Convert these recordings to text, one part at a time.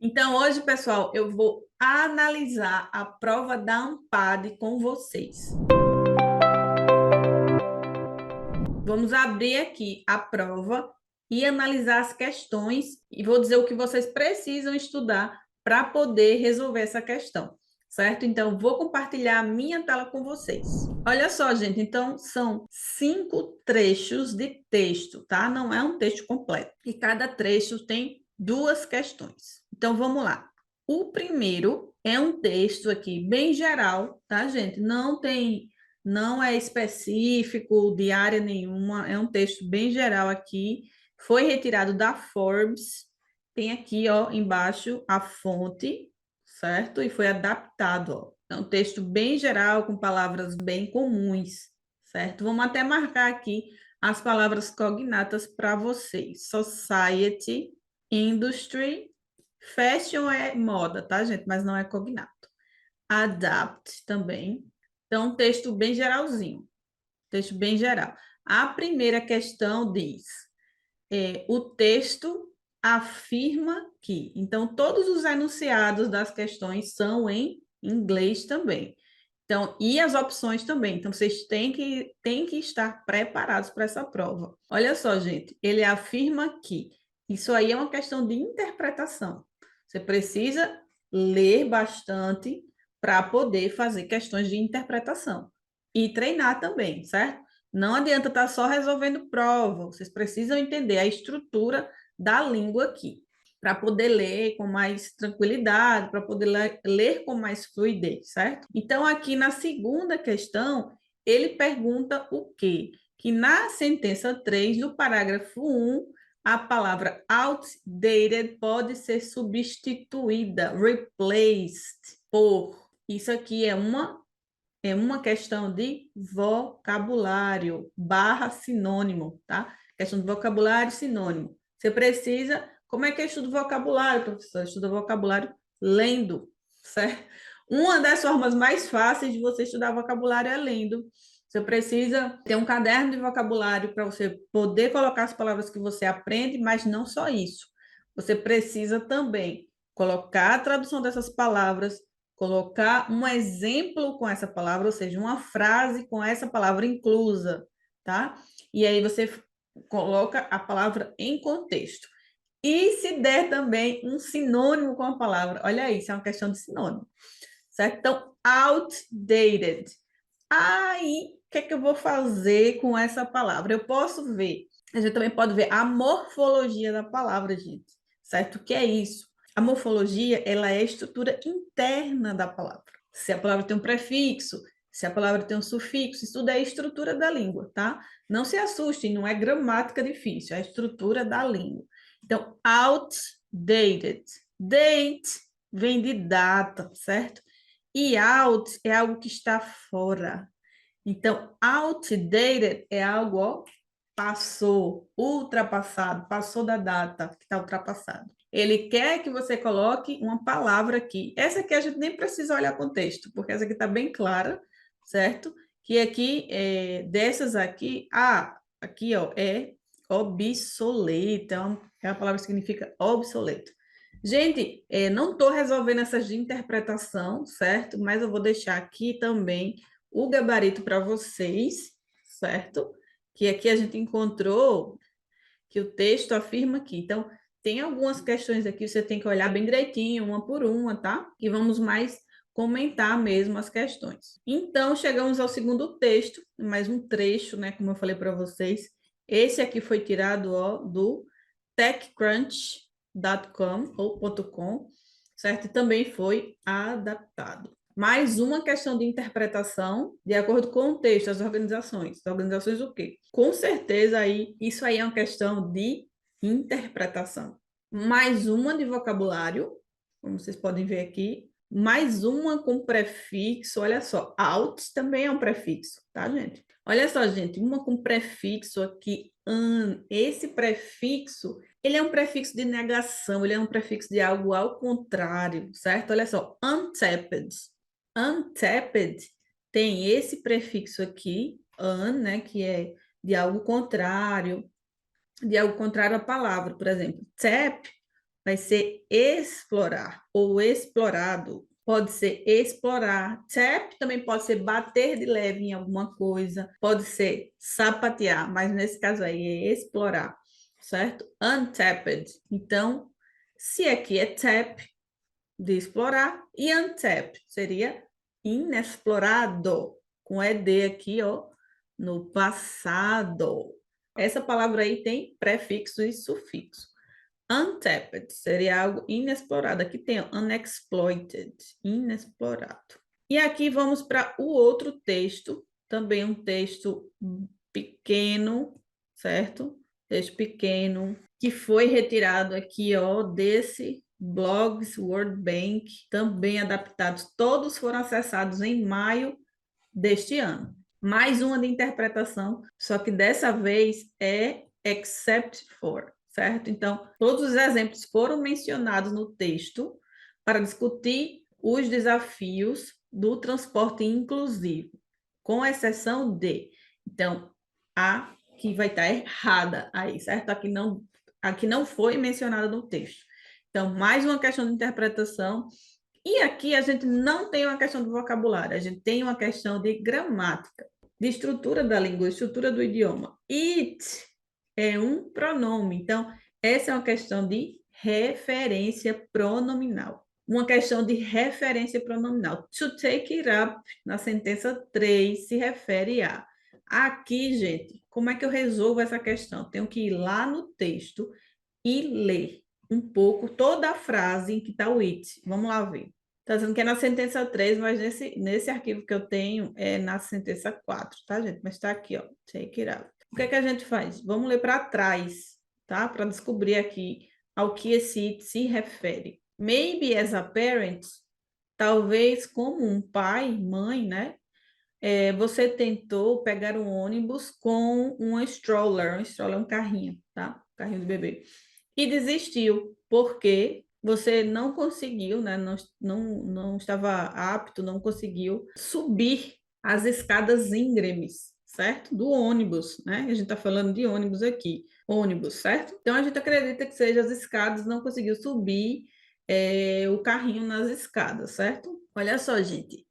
Então, hoje, pessoal, eu vou analisar a prova da AMPAD com vocês. Vamos abrir aqui a prova e analisar as questões e vou dizer o que vocês precisam estudar para poder resolver essa questão, certo? Então, vou compartilhar a minha tela com vocês. Olha só, gente, então são 5 trechos de texto, tá? Não é um texto completo. E cada trecho tem 2 questões. Então, vamos lá. O primeiro é um texto aqui bem geral, tá, gente? Não é específico de área nenhuma, é um texto bem geral aqui. Foi retirado da Forbes. Tem aqui, ó, embaixo a fonte, certo? E foi adaptado, ó. É um texto bem geral, com palavras bem comuns, certo? Vamos até marcar aqui as palavras cognatas para vocês. Society, industry, fashion é moda, tá, gente? Mas não é cognato. Adapt também. Então, um texto bem geralzinho, texto bem geral. A primeira questão diz: o texto afirma que. Então, todos os enunciados das questões são em inglês também. Então, e as opções também. Então, vocês têm que estar preparados para essa prova. Olha só, gente, ele afirma que. Isso aí é uma questão de interpretação. Você precisa ler bastante para poder fazer questões de interpretação. E treinar também, certo? Não adianta estar só resolvendo prova. Vocês precisam entender a estrutura da língua aqui para poder ler com mais tranquilidade, para poder ler com mais fluidez, certo? Então, aqui na segunda questão, ele pergunta o quê? Que na sentença 3 do parágrafo 1, a palavra outdated pode ser substituída, replaced por. Isso aqui é uma questão de vocabulário, barra sinônimo, tá? Questão de vocabulário, sinônimo. Você precisa. Como é que eu estudo vocabulário, professor? Eu estudo vocabulário lendo, certo? Uma das formas mais fáceis de você estudar vocabulário é lendo. Você precisa ter um caderno de vocabulário para você poder colocar as palavras que você aprende, mas não só isso. Você precisa também colocar a tradução dessas palavras, colocar um exemplo com essa palavra, ou seja, uma frase com essa palavra inclusa, tá? E aí você coloca a palavra em contexto. E se der também um sinônimo com a palavra, olha aí, isso é uma questão de sinônimo, certo? Então, outdated. Aí, o que é que eu vou fazer com essa palavra? Eu posso ver, a gente também pode ver a morfologia da palavra, gente, certo? O que é isso? A morfologia, ela é a estrutura interna da palavra. Se a palavra tem um prefixo, se a palavra tem um sufixo, isso tudo é a estrutura da língua, tá? Não se assustem, não é gramática difícil, é a estrutura da língua. Então, outdated. Date vem de data, certo? E out é algo que está fora. Então, outdated é algo, ó, passou, ultrapassado, passou da data, que está ultrapassado. Ele quer que você coloque uma palavra aqui. Essa aqui a gente nem precisa olhar contexto, porque essa aqui está bem clara, certo? Que aqui, dessas aqui, aqui, ó, é obsoleta, é uma palavra que significa obsoleto. Gente, não estou resolvendo essas de interpretação, certo? Mas eu vou deixar aqui também o gabarito para vocês, certo? Que aqui a gente encontrou que o texto afirma aqui. Então, tem algumas questões aqui, você tem que olhar bem direitinho, uma por uma, tá? E vamos mais comentar mesmo as questões. Então, chegamos ao segundo texto, mais um trecho, né? Como eu falei para vocês. Esse aqui foi tirado, ó, do TechCrunch.com ou .com, certo? E também foi adaptado. Mais uma questão de interpretação, de acordo com o texto, as organizações. As organizações o quê? Com certeza aí, isso aí é uma questão de interpretação. Mais uma de vocabulário, como vocês podem ver aqui. Mais uma com prefixo, olha só, out também é um prefixo, tá, gente? Olha só, gente, uma com prefixo aqui, an. Esse prefixo, ele é um prefixo de negação, ele é um prefixo de algo ao contrário, certo? Olha só, untapped. Untapped tem esse prefixo aqui, un, né, que é de algo contrário à palavra. Por exemplo, tap, vai ser explorar ou explorado. Pode ser explorar. Tap também pode ser bater de leve em alguma coisa. Pode ser sapatear, mas nesse caso aí é explorar, certo? Untapped. Então, se aqui é tap, de explorar, e untapped seria inexplorado, com ED aqui, ó, no passado. Essa palavra aí tem prefixo e sufixo. Untapped seria algo inexplorado. Aqui tem unexploited, inexplorado. E aqui vamos para o outro texto, também um texto pequeno, certo? Texto pequeno, que foi retirado aqui, ó, desse Blogs World Bank, também adaptados. Todos foram acessados em maio deste ano. Mais uma de interpretação, só que dessa vez é except for, certo? Então, todos os exemplos foram mencionados no texto para discutir os desafios do transporte inclusivo, com exceção de. Então, a que vai estar errada aí, certo? Aqui não foi mencionada no texto. Então, mais uma questão de interpretação. E aqui a gente não tem uma questão de vocabulário, a gente tem uma questão de gramática, de estrutura da língua, estrutura do idioma. It é um pronome, então essa é uma questão de referência pronominal. Uma questão de referência pronominal. To take it up, na sentença 3, se refere a. Aqui, gente, como é que eu resolvo essa questão? Tenho que ir lá no texto e ler um pouco toda a frase em que está o it. Vamos lá ver. Está dizendo que é na sentença 3, mas nesse arquivo que eu tenho é na sentença 4, tá, gente? Mas está aqui, ó. Take it out. O que é que a gente faz? Vamos ler para trás, tá? Para descobrir aqui ao que esse it se refere. Maybe as a parent, talvez como um pai, mãe, né? Você tentou pegar um ônibus com uma stroller. Um stroller é um carrinho, tá? Carrinho de bebê. E desistiu, porque você não conseguiu, né? Não estava apto, não conseguiu subir as escadas íngremes, certo? Do ônibus, né? A gente está falando de ônibus aqui. Ônibus, certo? Então a gente acredita que seja as escadas, não conseguiu subir o carrinho nas escadas, certo? Olha só, gente,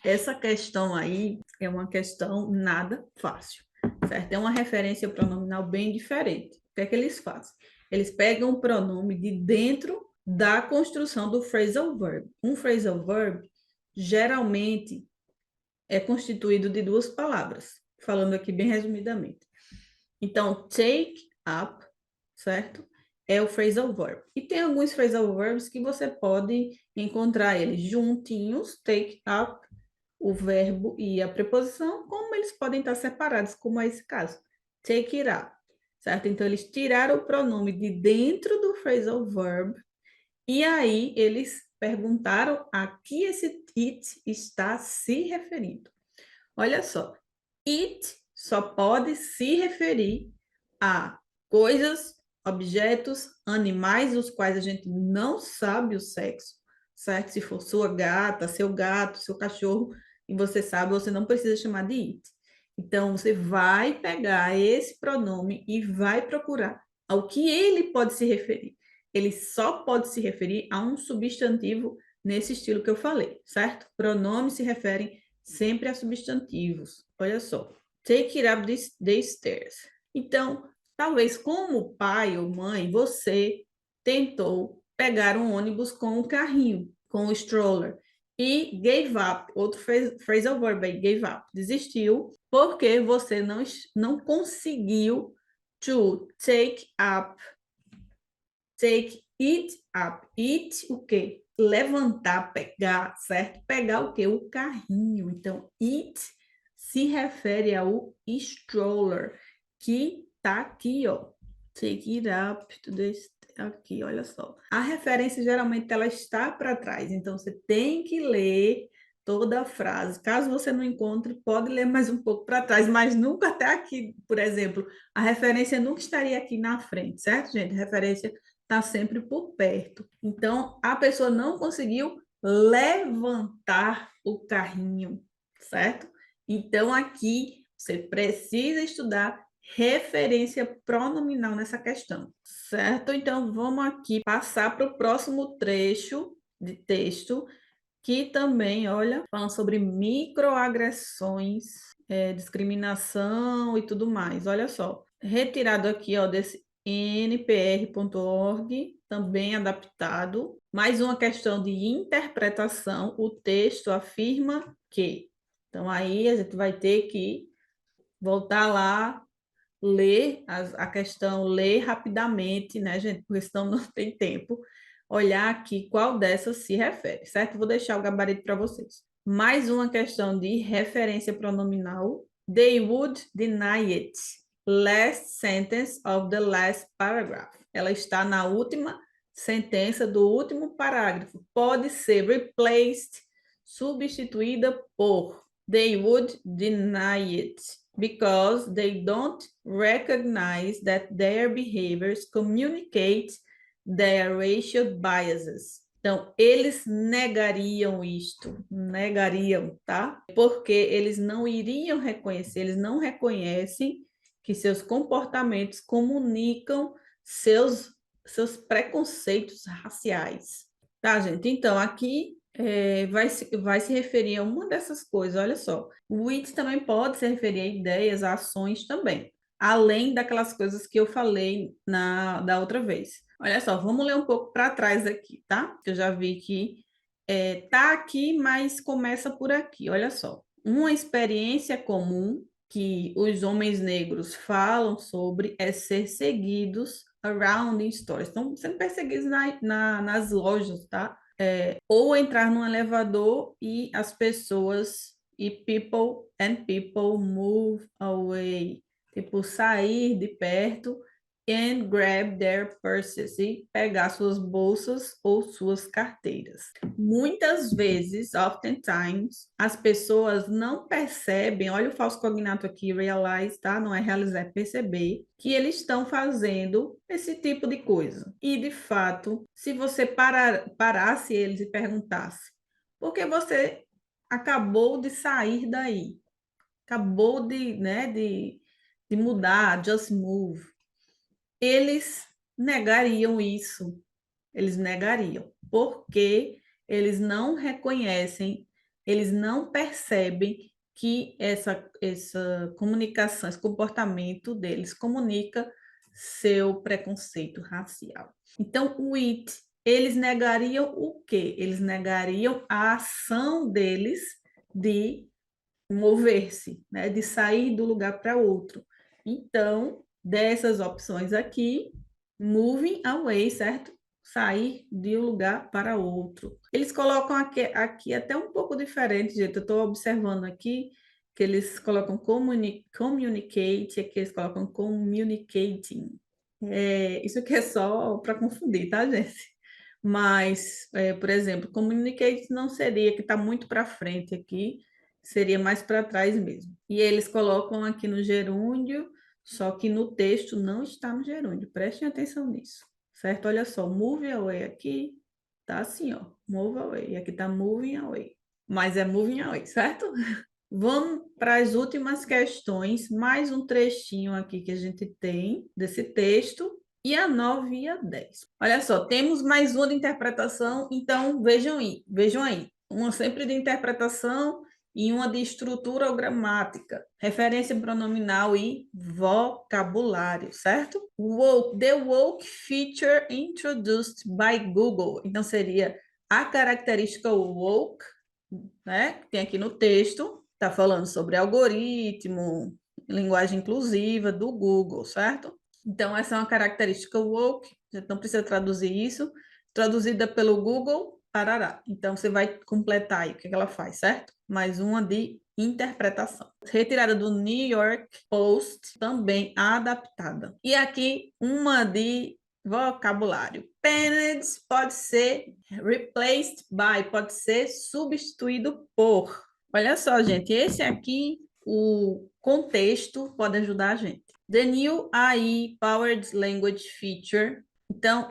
essa questão aí é uma questão nada fácil, certo? É uma referência pronominal bem diferente. O que é que eles fazem? Eles pegam o pronome de dentro da construção do phrasal verb. Um phrasal verb geralmente é constituído de duas palavras, falando aqui bem resumidamente. Então, take up, certo? É o phrasal verb. E tem alguns phrasal verbs que você pode encontrar eles juntinhos, take up, o verbo e a preposição, como eles podem estar separados, como é esse caso. Take it up, certo? Então, eles tiraram o pronome de dentro do phrasal verb e aí eles perguntaram a que esse it está se referindo. Olha só, it só pode se referir a coisas, objetos, animais dos quais a gente não sabe o sexo, certo? Se for sua gata, seu gato, seu cachorro, e você sabe, você não precisa chamar de it. Então, você vai pegar esse pronome e vai procurar ao que ele pode se referir. Ele só pode se referir a um substantivo nesse estilo que eu falei, certo? Pronomes se referem sempre a substantivos. Olha só. Take it up the stairs. Então, talvez como pai ou mãe, você tentou pegar um ônibus com um carrinho, com o stroller, e gave up, outro phrasal verb aí, gave up, desistiu, porque você não conseguiu to take it up. It, o quê? Levantar, pegar, certo? Pegar o quê? O carrinho. Então, it se refere ao stroller, que tá aqui, ó. Take it up to the... Aqui, olha só. A referência, geralmente, ela está para trás. Então, você tem que ler toda a frase. Caso você não encontre, pode ler mais um pouco para trás, mas nunca até aqui, por exemplo. A referência nunca estaria aqui na frente, certo, gente? A referência está sempre por perto. Então, a pessoa não conseguiu levantar o carrinho, certo? Então, aqui você precisa estudar referência pronominal nessa questão, certo? Então, vamos aqui passar para o próximo trecho de texto, que também, olha, falando sobre microagressões, discriminação e tudo mais. Olha só, retirado aqui, ó, desse npr.org, também adaptado. Mais uma questão de interpretação. O texto afirma que. Então, aí a gente vai ter que voltar lá, ler a questão, ler rapidamente, né, gente? Porque senão não tem tempo. Olhar aqui qual dessas se refere, certo? Vou deixar o gabarito para vocês. Mais uma questão de referência pronominal. They would deny it. Last sentence of the last paragraph. Ela está na última sentença do último parágrafo. Pode ser replaced, substituída por. They would deny it because they don't recognize that their behaviors communicate their racial biases. Então, eles negariam isto, negariam, tá? Porque eles não iriam reconhecer, eles não reconhecem que seus comportamentos comunicam seus preconceitos raciais. Tá, gente? Então, aqui vai se referir a uma dessas coisas, olha só. O it também pode se referir a ideias, a ações também, além daquelas coisas que eu falei da outra vez. Olha só, vamos ler um pouco para trás aqui, tá? Eu já vi que tá aqui, mas começa por aqui, olha só. Uma experiência comum que os homens negros falam sobre é ser seguidos around in stores. Estão sendo perseguidos nas lojas, tá? Ou entrar num elevador e as pessoas e people move away, tipo sair de perto and grab their purses e pegar suas bolsas ou suas carteiras. Muitas vezes, oftentimes, as pessoas não percebem, olha o falso cognato aqui, realize, tá? Não é realizar, é perceber, que eles estão fazendo esse tipo de coisa. E, de fato, se você parasse eles e perguntasse, por que você acabou de sair daí? Acabou de mudar, just move. Eles negariam isso, eles negariam, porque eles não reconhecem, eles não percebem que essa comunicação, esse comportamento deles comunica seu preconceito racial. Então, o it, eles negariam o quê? Eles negariam a ação deles de mover-se, né? De sair do lugar para outro. Então, dessas opções aqui, moving away, certo? Sair de um lugar para outro. Eles colocam aqui até um pouco diferente, gente. Eu estou observando aqui que eles colocam communicate, aqui eles colocam communicating. Isso aqui é só para confundir, tá, gente? Mas, por exemplo, communicate não seria, que está muito para frente aqui, seria mais para trás mesmo. E eles colocam aqui no gerúndio, só que no texto não está no gerúndio. Prestem atenção nisso, certo? Olha só, move away aqui, tá assim, ó, move away. E aqui tá moving away. Mas é moving away, certo? Vamos para as últimas questões, mais um trechinho aqui que a gente tem desse texto, e a 9 e a 10. Olha só, temos mais uma de interpretação, então vejam aí. Uma sempre de interpretação e uma de estrutura ou gramática, referência pronominal e vocabulário, certo? Woke, the woke feature introduced by Google. Então, seria a característica woke, né? Que tem aqui no texto, está falando sobre algoritmo, linguagem inclusiva do Google, certo? Então, essa é uma característica woke, a gente não precisa traduzir isso, traduzida pelo Google, parará. Então, você vai completar aí o que ela faz, certo? Mais uma de interpretação. Retirada do New York Post, também adaptada. E aqui, uma de vocabulário. Penned pode ser replaced by, pode ser substituído por. Olha só, gente, esse aqui, o contexto pode ajudar a gente. The new AI Powered Language Feature. Então,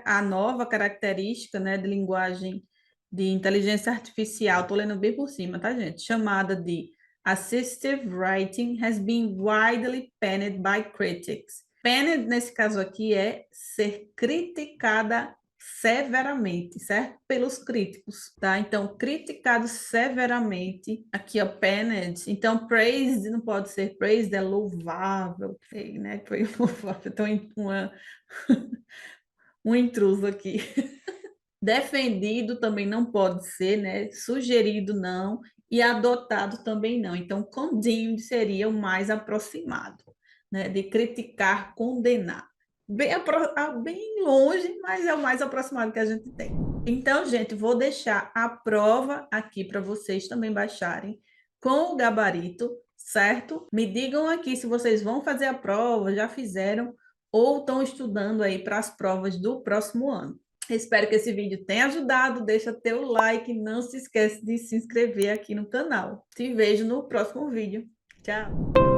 a nova característica, né, de linguagem de inteligência artificial, estou lendo bem por cima, tá, gente? Chamada de Assistive writing has been widely panned by critics. Panned, nesse caso aqui, é ser criticada severamente, certo? Pelos críticos, tá? Então, criticado severamente, aqui, ó, panned. Então, praised não pode ser praised, é louvável, né? Foi louvável. Então, um intruso aqui. Defendido também não pode ser, né? Sugerido não, e adotado também não. Então, condemned seria o mais aproximado, né? De criticar, condenar. Bem longe, mas é o mais aproximado que a gente tem. Então, gente, vou deixar a prova aqui para vocês também baixarem com o gabarito, certo? Me digam aqui se vocês vão fazer a prova, já fizeram ou estão estudando aí para as provas do próximo ano. Espero que esse vídeo tenha ajudado. Deixa teu like, não se esquece de se inscrever aqui no canal. Te vejo no próximo vídeo. Tchau!